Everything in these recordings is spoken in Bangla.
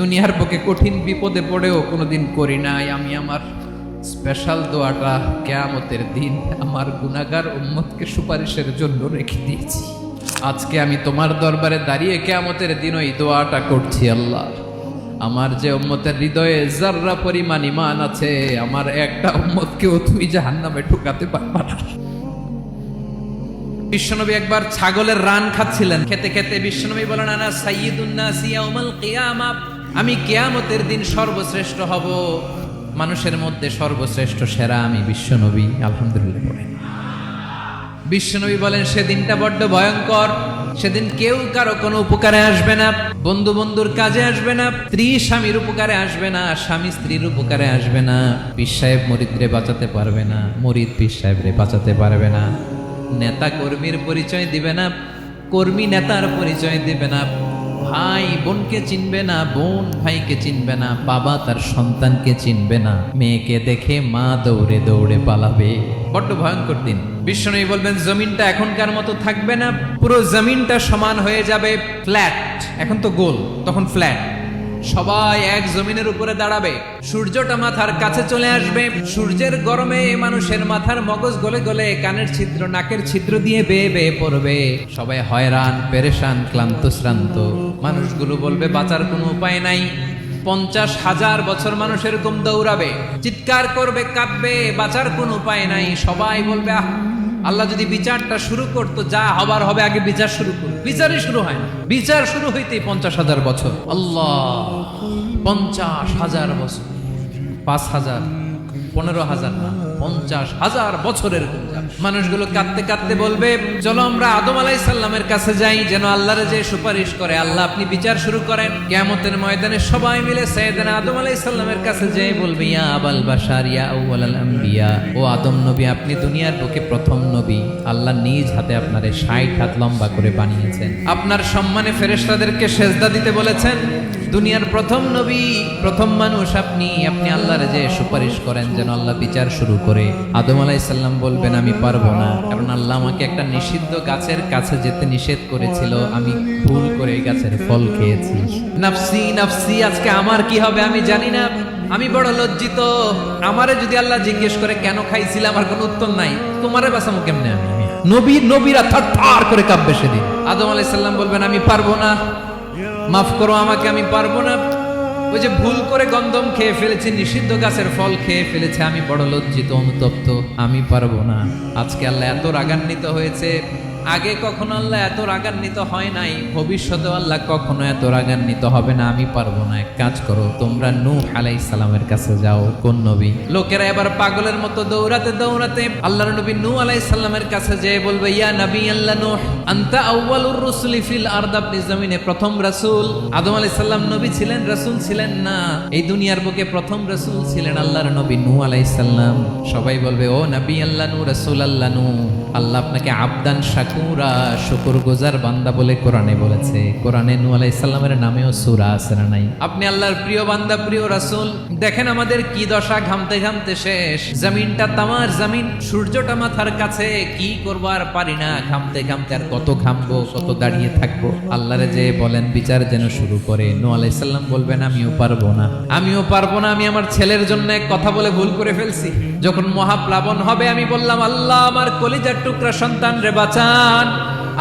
দুনিয়ার বুকে কঠিন বিপদে পড়েও কোনোদিন করি নাই। আমি আমার স্পেশাল দোয়াটা কিয়ামতের দিন আমার গুনাহগার উম্মতকে সুপারিশের জন্য রেখে দিয়েছি। আজকে আমি তোমার দরবারে দাঁড়িয়ে কিয়ামতের দিন ওই দোয়াটা করছি। আল্লাহ, আমার যে উম্মতের হৃদয়ে যাররা পরিমাণ ঈমান আছে, আমার একটা উম্মতকেও তুই জাহান্নামে ঢুকাতে পারবা না। বিশ্বনবী একবার ছাগলের রান খাচ্ছিলেন, খেতে খেতে বিশ্বনবী বলেন, আনা সাইয়্যিদুন নাস ইয়াউমাল কিয়ামা, আমি কিয়ামতের দিন সর্বশ্রেষ্ঠ হব, মানুষের মধ্যে সর্বশ্রেষ্ঠ সেরা আমি বিশ্বনবী। আলহামদুলিল্লাহ বলেন। বিশ্বনবী বলেন, সেদিনটা বড্ড ভয়ঙ্কর। সেদিন কেউ কারো কোনো উপকারে আসবে না, বন্ধু বন্ধুর কাজে আসবে না, স্ত্রী স্বামীর উপকারে আসবে না, স্বামী স্ত্রীর উপকারে আসবে না, পীর সাহেব মুরিদরে বাঁচাতে পারবে না, মুরিদ পীর সাহেবরে বাঁচাতে পারবে না, নেতা কর্মীর পরিচয় দিবে না, কর্মী নেতার পরিচয় দিবে না, ভাই বোনকে চিনবে না, বোন ভাইকে চিনবে না, বাবা তার সন্তানকে চিনবে না, মেয়েকে দেখে মা দৌড়ে দৌড়ে পালাবে। বড্ড ভয়ঙ্কর দিন। বিশ্বনবী বলবেন, জমিনটা এখনকার মতো থাকবে না, পুরো জমিনটা সমান হয়ে যাবে, ফ্ল্যাট। এখন তো গোল, তখন ফ্ল্যাট। সবাই এক জমিনের উপরে দাঁড়াবে, সূর্যটা মাথার কাছে চলে আসবে, সূর্যের গরমে মানুষের মাথার মগজ গলে গলে কানের ছিদ্র নাকের ছিদ্র দিয়ে বেয়ে বেয়ে পড়বে। সবাই হয়রান, পেরেশান, ক্লান্ত শ্রান্ত। মানুষগুলো বলবে বাঁচার কোনো উপায় নাই। 50,000 বছর মানুষ এরকম দৌড়াবে, চিৎকার করবে, কাঁদবে, বাঁচার কোনো উপায় নাই। সবাই বলবে, আল্লাহ যদি বিচারটা শুরু করতো, যা হবার হবে, আগে বিচার শুরু করো। বিচারই শুরু হয় না, বিচার শুরু হইতেই 50,000 বছর। আল্লাহ, 50,000 বছর, 5,000, 15,000 না, 50,000 বছরের মানুষগুলো কাঁদতে কাঁদতে বলবে, চলো আমরা আদম আলাইহিস সালামের কাছে যাই, যেন আল্লাহরে যে সুপারিশ করে, আল্লাহ আপনি বিচার শুরু করেন। কিয়ামতের ময়দানে সবাই মিলে সাইয়েদনা আদম আলাইহিস সালামের কাছে যেয়ে বলবে, ইয়া আবাল বাশার, ইয়া আউয়ালাল আম্বিয়া, ও আদম নবী, আপনি দুনিয়ার বুকে প্রথম নবী। আল্লাহ নিজ হাতে আপনারে 60 হাত লম্বা করে বানিয়েছেন, আপনার সম্মানে ফেরেশতাদেরকে সেজদা দিতে বলেছেন। দুনিয়ার প্রথম নবী, প্রথম মানুষ আপনি। আপনি আল্লাহরে যে সুপারিশ করেন যেন আল্লাহ বিচার শুরু করে। আদম আলাইহিস সালাম বলবেন, আমি পারবো না, কারণ আল্লাহ আমাকে একটা নিষিদ্ধ গাছের কাছে যেতে নিষেধ করেছিল, আমি ভুল করে এই গাছের ফল খেয়েছি। নাফসি নাফসি, আজকে আমার কি হবে আমি জানি না, আমি বড় লজ্জিত। আমারে যদি আল্লাহ জিজ্ঞেস করে কেন খাইছিল, আমার কোনো উত্তর নাই। তোমারে বাঁচামো কেমনে আমি? নবীরা থারথার করে কাঁপবে সেদিন। আদম আলাইহিস সালাম বলবেন, আমি পারবো না, মাফ করো আমাকে, আমি পারবো না। ওই যে ভুল করে গন্ধম খেয়ে ফেলেছি, নিষিদ্ধ গাছের ফল খেয়ে ফেলেছে, আমি বড় লজ্জিত, অনুতপ্ত, আমি পারবো না। আজকে আল্লাহ এত রাগান্বিত হয়েছে, আগে কখনো আল্লাহ এত রাগান্বিত হয় নাই, ভবিষ্যতেও আল্লাহ কখনো এত রাগান্বিত হবে না। আমি পারবো না, এক কাজ করো, তোমরা নূহ আলাইহিস সালামের কাছে যাও। কোন নবী? লোকেরা এবার পাগলের মতো দৌড়াতে দৌড়াতে আল্লাহর নবী নূহ আলাইহিস সালামের কাছে যেয়ে বলবে, ইয়া নবী আল্লাহ নূহ, আনতা আউয়ালুর রাসূলি ফিল আরদ, আপনি জমিনে প্রথম রাসূল। আদম আলাইহিস সালাম নবী ছিলেন, রাসূল ছিলেন না। এই দুনিয়ার বুকে প্রথম রাসূল ছিলেন আল্লাহর নবী নূহ আলাইহিস সালাম। সবাই বলবে, ও নবী আল্লাহ নূহ, রাসূল আল্লাহ নূহ, আল্লাহ আপনাকে আবদান শাকুরা, শুকরগুজার বান্দা বলে কোরআনে বলেছে। কোরআনে নূহ আলাইহিস সালামের নামেও সূরা আছে না নাই? আপনি আল্লাহর প্রিয় বান্দা, প্রিয় রাসূল। দেখেন আমাদের কি দশা, ঘামতে ঘামতে শেষ। জমিনটা তামার জমিন, সূর্যটা মাথার কাছে, কি করবো আর পারি না, ঘামতে ঘামতে আর কত ঘামবো, কত দাঁড়িয়ে থাকবো। আল্লাহরে যে বলেন বিচার যেন শুরু করে। নূহ আলাইহিস সালাম বলবেন, আমিও পারবো না, আমিও পারবো না, আমি আমার ছেলের জন্য এক কথা বলে ভুল করে ফেলছি। যখন মহাপ্লাবন হবে, আমি বললাম, আল্লাহ আমার কলিজার টুকরা সন্তান রে বাঁচান।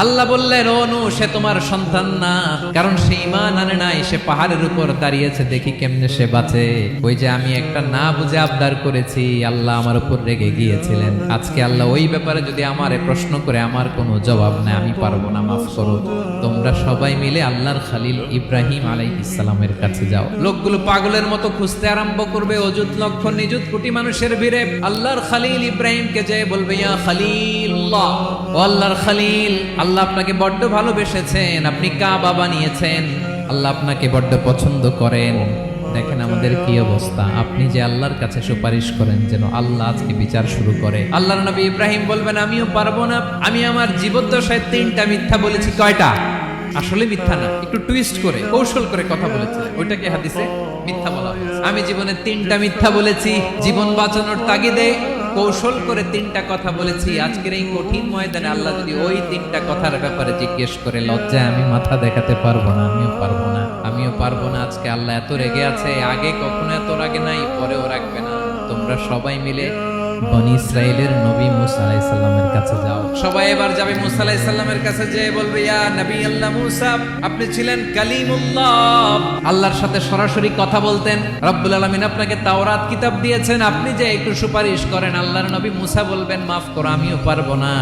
আল্লাহ বললেন, ও নূহ, সে তোমার সন্তান না, কারণ সে ঈমান আনে নাই, সে পাহাড়ের উপর দাঁড়িয়েছে, দেখি কেমনে সে বাঁচে। ওই যে আমি একটা না বুঝে আবদার করেছি, আল্লাহ আমার উপর রেগে গিয়েছিলেন। আজকে আল্লাহ ওই ব্যাপারে যদি আমারে প্রশ্ন করে, আমার কোনো জবাব নাই, আমি পারবো না, মাফ করো। তোমরা সবাই মিলে আল্লাহর খলিল ইব্রাহিম আলাইহিস সালামের কাছে যাও। লোকগুলো পাগলের মতো খুঁজতে আরম্ভ করবে, অযুত লক্ষ নিযুত কোটি মানুষের ভিড়ে আল্লাহর খলিল ইব্রাহিমকে যেয়ে বলবে, ইয়া খলিলুল্লাহ, ও আল্লাহর খলিল, আল্লাহ আপনাকে বড্ড ভালোবেসেছেন, আপনি কাবা বানিয়েছেন, আল্লাহ আপনাকে বড্ড পছন্দ করেন। দেখেন আমাদের কি অবস্থা। আপনি যে আল্লাহর কাছে সুপারিশ করেন যেন আল্লাহ আজকে বিচার শুরু করে। আল্লাহর নবী ইব্রাহিম বলবেন, আমিও পারবো না, আমি আমার জীবদ্দশায় 3টা মিথ্যা বলেছি। কয়টা? আসলে মিথ্যা না, একটু টুইস্ট করে, কৌশল করে কথা বলেছিলেন, ওইটাকে হাদিসে মিথ্যা বলা হয়েছে। আমি জীবনে 3টা মিথ্যা বলেছি, জীবন বাঁচানোর তাগিদে কৌশল করে 3টা কথা বলেছি। আজকের এই কঠিন ময়দানে আল্লাহ যদি ওই 3টা কথার ব্যাপারে জিজ্ঞেস করে, লজ্জায় আমি মাথা দেখাতে পারবো না, আমিও পারবো না। আজকে আল্লাহ এত রেগে আছে, আগে কখনো এত রাগে নাই, পরেও রাখবে না। তোমরা সবাই মিলে বনি ইসরাইলের নবী মুসা আলাইহিস সালামের কাছে যাও। সবাই এবার যাবে মুসা আলাইহিস সালামের কাছে, যে বলবে, ইয়া নবী আল্লাহ মুসা, আপনি ছিলেন কালিমুল্লাহ, আল্লাহর সাথে সরাসরি কথা বলতেন। রব্বুল আলামিন আপনাকে তাওরাত কিতাব দিয়েছেন, আপনি যে একটু সুপারিশ করেন। আল্লাহর নবী মুসা বলবেন, মাফ করো, আমিও পারবো না।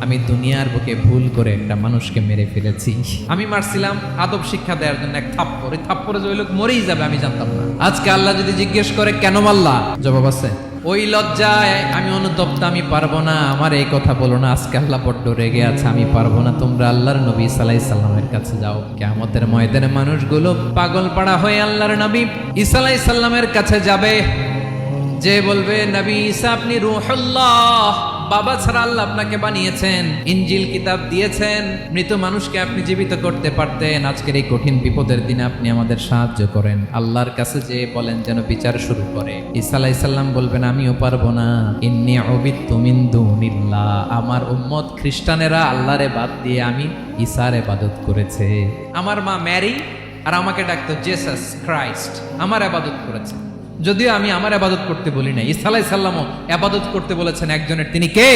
আমি দুনিয়ার বুকে ভুল করে একটা মানুষকে মেরে ফেলেছি। আমি মারছিলাম আদব শিক্ষা দেওয়ার জন্য এক থাপ্পড়, এই থাপ্পড়ে যে ওই লোক মরেই যাবে আমি জানতাম না। আজকে আল্লাহ যদি জিজ্ঞেস করে কেন মারলা, জবাব আছে। ওই লজ্জায় আমি অনুতপ্ত, আমি পারবো না, আমার এই কথা বলো না। আজকে আল্লাহ বড্ড রেগে আছে, আমি পারবো না। তোমরা আল্লাহর নবী ঈসা আলাইহিস সালামের কাছে যাও। কিয়ামতের ময়দানে মানুষগুলো পাগল পাড়া হয়ে আল্লাহর নবী ঈসা আলাইহিস সালামের কাছে যাবে, যে বলবে, নবী ঈসা আপনি রূহুল্লাহ, বাবা ছাড়া আল্লাহ আপনাকে বানিয়েছেন, ইনজিল কিতাব দিয়েছেন, মৃত মানুষকে আপনি জীবিত করতে পারতেন। আজকের এই কঠিন বিপদের দিনে আপনি আমাদের সাহায্য করেন। আল্লাহর কাছে যে বলেন যেন বিচার শুরু করে। ঈসা আলাইহিস সালাম বলবেন, আমিও পারবো না। ইন্নী উবিদতু মিন দুনিল্লাহ, আমার উম্মত খ্রিস্টানেরা আল্লাহরে বাদ দিয়ে আমি ঈসার ইবাদত করেছে। আমার মা ম্যারি আর আমাকে ডাকতো জেসাস ক্রাইস্ট, আমার ইবাদত করেছে। যদিও আমি আমার ইবাদত করতে বলি না, ঈসা আলাইহিস সালামও ইবাদত করতে বলেছেন একজনের, তিনি কে?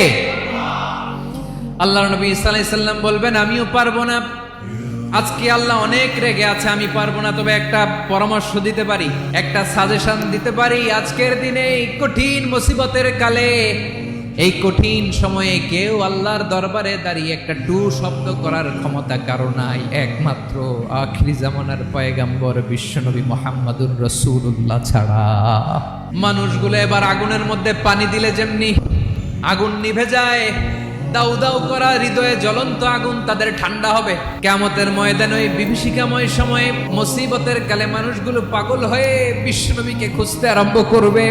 আল্লাহর নবী ঈসা আলাইহিস সালাম বলবেন, আমিও পারবো না। আজকে আল্লাহ অনেক রেগে আছে, আমি পারবো না। তবে একটা পরামর্শ দিতে পারি, একটা সাজেশন দিতে পারি। আজকের দিনে এই কঠিন মুসিবতের কালে, এই কঠিন সময়ে কেউ আল্লাহর দরবারে দাঁড়িয়ে একটা টু শব্দ করার ক্ষমতা কারো নাই, একমাত্র আখিরি জামানার পয়গাম্বর বিশ্বনবী মুহাম্মদুর রাসূলুল্লাহ ছাড়া। মানুষগুলো এবার আগুনের মধ্যে পানি দিলে যেমনি আগুন নিভে যায়, দাউ দাউ করা হৃদয়ে জ্বলন্ত আগুন তাদের ঠান্ডা হবে। কিয়ামতের ময়দানে ওই বিভীষিকাময় সময়ে, মুসিবতের কালে মানুষগুলো পাগল হয়ে বিশ্বনবীকে খুঁজতে আরম্ভ করবে।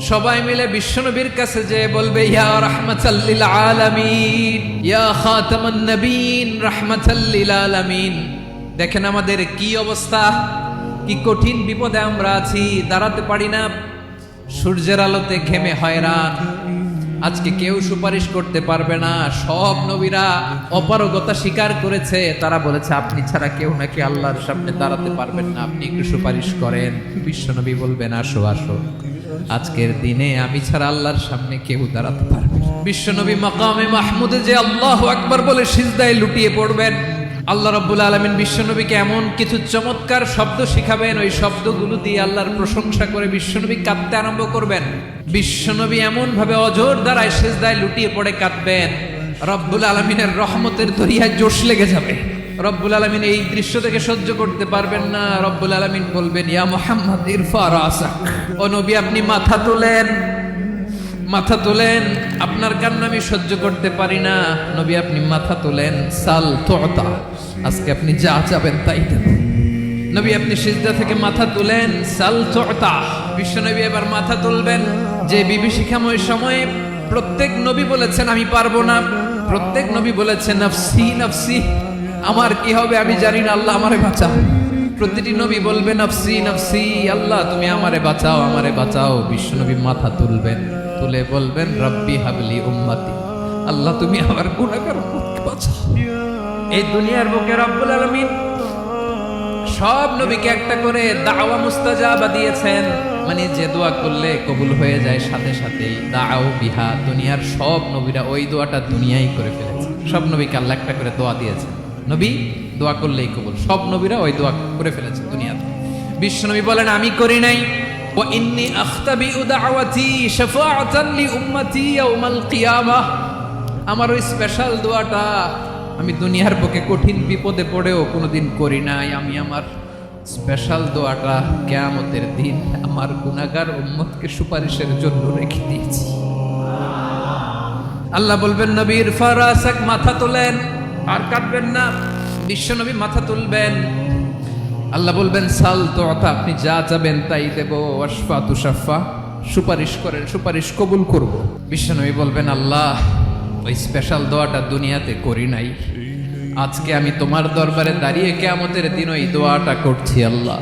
সবাই মিলে বিশ্বনবীর কাছে যে বলবে, ইয়া রাহমাতাল লিল আলামিন, ইয়া খাতামান নবীন, রাহমাতাল লিল আলামিন। দেখেন আমাদের কি অবস্থা, কি কঠিন বিপদে আমরা আছি, দাঁড়াতে পারি না, সূর্যের আলোতে ঘেমে হয়রান। আজকে কেউ সুপারিশ করতে পারবে না। সব নবীরা অপারগতা স্বীকার করেছে, তারা বলেছে আপনি ছাড়া কেউ নাকি আল্লাহর সামনে দাঁড়াতে পারবেন না, আপনি একটু সুপারিশ করেন। বিশ্বনবী বলবেন, আসো আসো, আজকের দিনে আমি ছাড়া আল্লাহর সামনে কেউ দাঁড়াতে পারবে না। বিশ্বনবী মাকামে মাহমুদে যে আল্লাহু আকবার বলে সিজদায় লুটিয়ে পড়বেন। আল্লাহ রাব্বুল আলামিন বিশ্বনবীকে এমন কিছু চমৎকার শব্দ শিখাবেন, ওই শব্দগুলো দিয়ে আল্লাহর প্রশংসা করে বিশ্বনবী কাঁদতে আরম্ভ করবেন। বিশ্বনবী এমন ভাবে অজর দ্বারায় সিজদায় লুটিয়ে পড়ে কাঁদবেন, রব্বুল আলামিনের রহমতের দরিয়ায় জোশ লেগে যাবে। রব্বুল আলামিন এই দৃশ্য থেকে সহ্য করতে পারবেন না। রব্বুল আলামিন বলবেন, ইয়া মুহাম্মদ ইরফা রাসাক, ও নবী আপনি মাথা তোলেন, মাথা তোলেন, আপনার কান্না আমি সহ্য করতে পারি না। নবী আপনি মাথা তোলেন, সাল তুতা, আজকে আপনি যা চাবেন তাই দেব। নবী আপনি সিজদা থেকে মাথা তুলেন, সাল তুতা। বিশ্বনবী এবার মাথা তুলবেন। যে বিভীষিকাময় সময়ে প্রত্যেক নবী বলেছেন আমি পারবো না, প্রত্যেক নবী বলেছেন নফসি নফসি, আমার কি হবে আমি জানি না, আল্লাহ আমারে বাঁচাও। প্রতিটি নবী বলবে নফসি নফসি, আল্লাহ তুমি আমারে বাঁচাও, আমারে বাঁচাও। বিশ্বনবী মাথা তুলবেন, তুলে বলবেন রব্বি হাবলি উম্মতি, আল্লাহ তুমি আমার গুনাহগার উম্মতকে বাঁচাও। এই দুনিয়ার বুকে রব্বুল আলামিন সব নবীকে একটা করে দাওয়া মুস্তাজাবা দিয়েছেন, মানে যে দোয়া করলে কবুল হয়ে যায় সাথে সাথেই। দাও বিহা, দুনিয়ার সব নবীরা ওই দোয়াটা দুনিয়ায় করে ফেলেছে। সব নবীকে আল্লাহ একটা করে দোয়া দিয়েছে, নবী দোয়া করলেই কবুল। সব নবীরা ওই দোয়া করে ফেলেছে দুনিয়াতে। বিশ্বনবী বলেন আমি করি নাই। ওয়া ইন্নী আখতাবিউ দাওয়াতি শাফাআতান লি উম্মতি ইয়াউমাল কিয়ামাহ, আমার ওই স্পেশাল দোয়াটা আমি দুনিয়ার বুকে কঠিন বিপদে পড়েও কোনোদিন করি নাই। আমি আমার স্পেশাল দোয়াটা কিয়ামতের দিন আমার গুনাহগার উম্মতকে সুপারিশের জন্য রেখে দিয়েছি। আল্লাহ বলবেন নবীর ফারাসাক, মাথা তোলেন, আর কাটবেন না। বিশ্বনবী মাথা তুলবেন, আল্লাহ বলবেন সাল তুতা, আপনি যা চাবেন তাই দেব। ওয়াশফা তুশাফা, সুপারিশ করেন, সুপারিশ কবুল করব। বিশ্বনবী বলবেন আল্লাহ ওই স্পেশাল দোয়াটা দুনিয়াতে করি নাই, আজকে আমি তোমার দরবারে দাঁড়িয়ে কিয়ামতের দিন ওই দোয়াটা করছি। আল্লাহ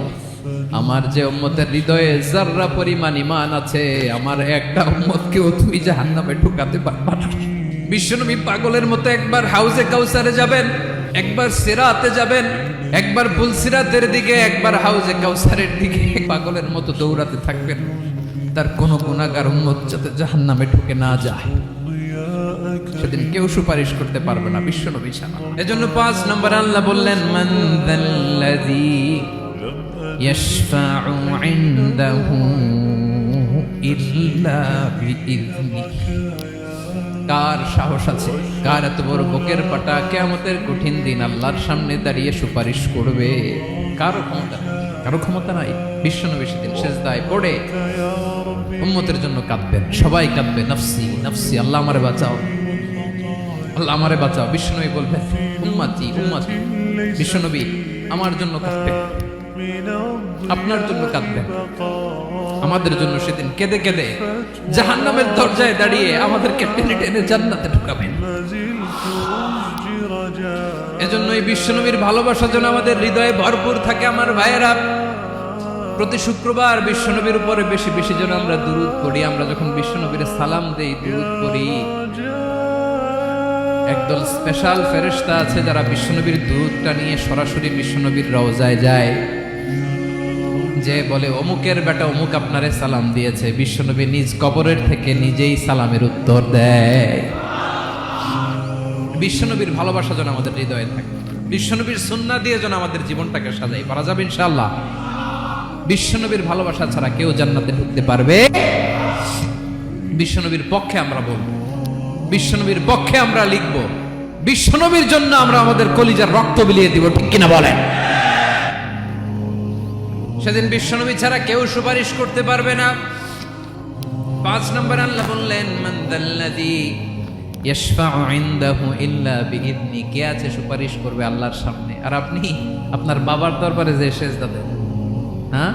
আমার যে উম্মতের হৃদয়ে যাররা পরিমাণ ঈমান আছে, আমার একটা উম্মতকেও তুমি জাহান্নামে ঢুকাতে পারবা না। বিশ্বনবী পাগলের মতো একবার হাউজে কাউসারে যাবেন, একবার সিরাতে যাবেন, একবার পুলসিরাতের দিকে, একবার হাউজে কাউসারের দিকে পাগলের মতো দৌড়াতে থাকবেন। তার কোন গুনাহগার উম্মত যাতে জাহান্নামে ঢুকে না যায়, সেদিন কেউ সুপারিশ করতে পারবে না বিশ্বনবী ছাড়া। এজন্য ৫ নম্বর আল্লাহ বললেন, মান যাল্লাযী ইয়াশফাউ ইনদাহু ইল্লা বিইযনিহি। কার সাহস আছে, কার এত বড় বুকের পাটা, কিয়ামতের কঠিন দিন আল্লাহর সামনে দাঁড়িয়ে সুপারিশ করবে? কারো ক্ষমতা নাই। বিশ্বনবী সেদিন সেজদায় পড়ে উম্মতের জন্য কাঁদবেন, সবাই কাঁদবে, নফসি নফসি, আল্লাহ আমারে বাঁচাও, আল্লাহ আমারে বাঁচাও। বিশ্বনবী বলবেন, উম্মতি উম্মতি। বিশ্বনবী আমার জন্য কাঁদবেন, আপনার জন্য কাঁদবেন, আমাদের জন্য সেদিন কেঁদে কেঁদে জাহান্নামের দরজায় দাঁড়িয়ে আমাদেরকে টেনে টেনে জান্নাতে ঢুকাবেন। এজন্য এই বিশ্বনবীর ভালোবাসা যেন আমাদের হৃদয়ে ভরপুর থাকে। আমার ভাইয়েরা, প্রতি শুক্রবার বিশ্বনবীর উপরে বেশি বেশি যেন আমরা দুরূদ পড়ি। আমরা যখন বিশ্বনবীর সালাম দেই, দুরূদ পড়ি, একদল স্পেশাল ফেরেশতা আছে যারা বিশ্বনবীর দুরূদটা নিয়ে সরাসরি বিশ্বনবীর রওজায় যায়, যে বলে অমুকের বেটা অমুক আপনারে সালাম দিয়েছে। বিশ্বনবী নিজ কবরের থেকে নিজেই সালামের উত্তর দেয়। বিশ্বনবীর ভালোবাসা যেন আমাদের হৃদয়ে থাকে, বিশ্বনবীর সুন্নাহ দিয়ে যেন আমাদের জীবনটাকে সাজাই পারা যাবে ইনশাআল্লাহ। বিশ্বনবীর ভালোবাসা ছাড়া কেউ জান্নাতে ঢুকতে পারবে? বিশ্বনবীর পক্ষে আমরা বলবো, বিশ্বনবীর পক্ষে আমরা লিখব, বিশ্বনবীর জন্য আমরা আমাদের কলিজার রক্ত বিলিয়ে দিব, ঠিক কিনা বলেন? সেদিন বিশ্বনবী ছাড়া কেউ সুপারিশ করতে পারবে না। ৫ নম্বর আল্লাহ বললেন, মান যাল্লাযী ইয়াশফাউ ইনদাহু ইল্লা বিইযনি। কে আছে সুপারিশ করবে আল্লাহর সামনে? আর আপনি আপনার বাবার দরবারে যে সেজদা দেন, হ্যাঁ?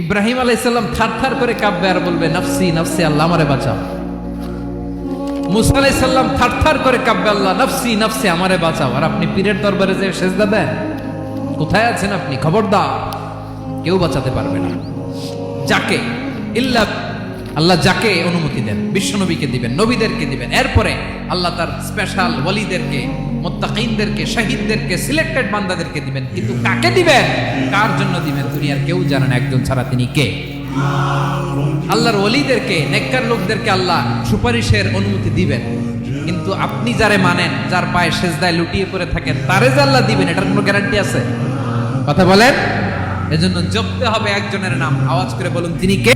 ইব্রাহিম আলাইহিস সালাম থারথার করে কাঁপবে আর বলবে, নফসি নফসি, আল্লাহ আমারে বাঁচাও। মুসা আলাইহিস সালাম থারথার করে কাঁপবে, আল্লাহ নফসি নফসি, আমারে বাঁচাও। আর আপনি পীরের দরবারে যে সেজদা দেন, কোথায় আছেন আপনি? খবরদার, কেউ বাঁচাতে পারবে না। যাকে ইল্লা আল্লাহ যাকে অনুমতি দেন, বিশ্বনবীকে দিবেন, নবীদেরকে দিবেন, এরপরে আল্লাহ তার স্পেশাল ওয়ালিদেরকে, মুত্তাকিনদেরকে, শহীদদেরকে, সিলেক্টেড বান্দাদেরকে দিবেন। কিন্তু কাকে দিবেন, কার জন্য দিবেন, দুনিয়ার কেউ জানে না একজন ছাড়া, তিনি কে? আল্লাহর ওয়ালিদেরকে, নেককার লোকদেরকে আল্লাহ সুপারিশের অনুমতি দিবেন। কিন্তু আপনি যারে মানেন, যার পায়ে সেজদায় লুটিয়ে পড়ে থাকেন, তারে যে আল্লাহ দিবেন, এটার কোনো গ্যারান্টি আছে? কথা বলেন। এজন্য জপতে হবে একজনের নাম, আওয়াজ করে বলুন, তিনি কে?